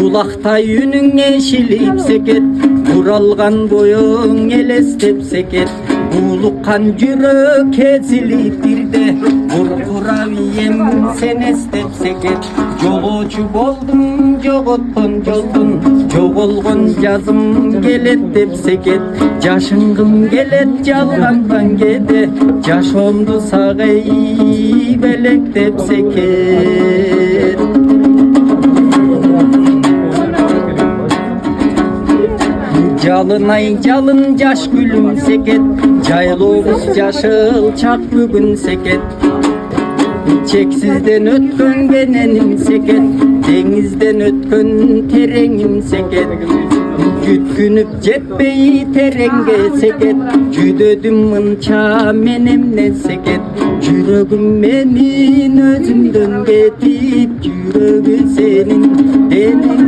Bulakta yünün eşilip seket, buralgan boyun elestep seket. Bulukkan yürek ezilip birde, Kurkurabiyem sen estep seket. Joloçu boldum, jogotpon joldun, jogolgon жазым келет деп сeket. Жашынгым келет жалгандан кеде, жашоомду сагай белек деп сeket. Жалын ай жалын жаш гүлүм сeket, жайлообуз жашыл чак бүгүн сeket. Çeksizden ötkön genenim seket, denizden ötkön terengim seket. Yütkünüp ceppeyi terenge seket, cüdödüm mınça menemne seket. Yüreğim benim özümden getip, yüreği senin benim